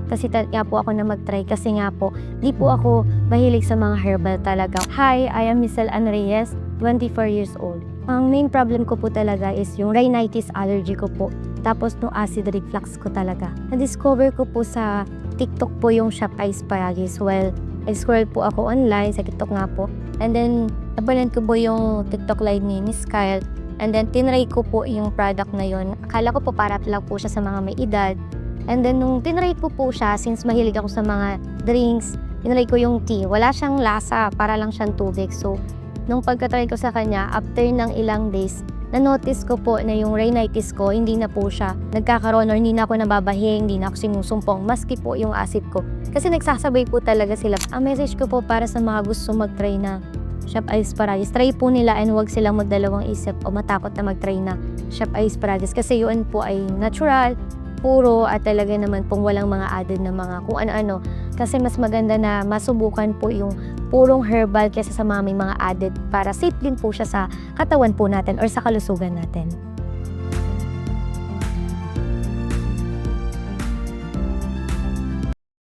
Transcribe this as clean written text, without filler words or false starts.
kasi nga po ako na mag-try kasi nga po, di po ako mahilig sa mga herbal talaga. Hi, I am Michelle Ann Reyes, 24 years old. Ang main problem ko po talaga is yung rhinitis allergy ko po. Tapos no acid reflux ko talaga. Na-discover ko po sa TikTok po yung Shop Asparagus. Well, I-scroll po ako online sa TikTok nga po. And then, napanood ko po yung TikTok live ni Miss Kyle. And then, tinry ko po yung product na yun. Akala ko po para lang po siya sa mga may edad. And then, nung tinry ko po siya, since mahilig ako sa mga drinks, tinry ko yung tea. Wala siyang lasa, para lang siyang tubig. So, nung pagka-try ko sa kanya, after ng ilang days, na-notice ko po na yung rhinitis ko, hindi na po siya nagkakaroon or hindi na ako nababahing, hindi na ako sinusumpong, maski po yung acid ko. Kasi nagsasabay po talaga sila. Ang message ko po para sa mga gusto mag-try na Shop Asparagus, try po nila and huwag silang magdalawang isip o matakot na mag-try na Shop Asparagus. Kasi yun po ay natural, puro at talaga naman pong walang mga added na mga kung ano-ano. Kasi mas maganda na masubukan po yung purong herbal kaysa sa mga may mga added para safe din po siya sa katawan po natin or sa kalusugan natin.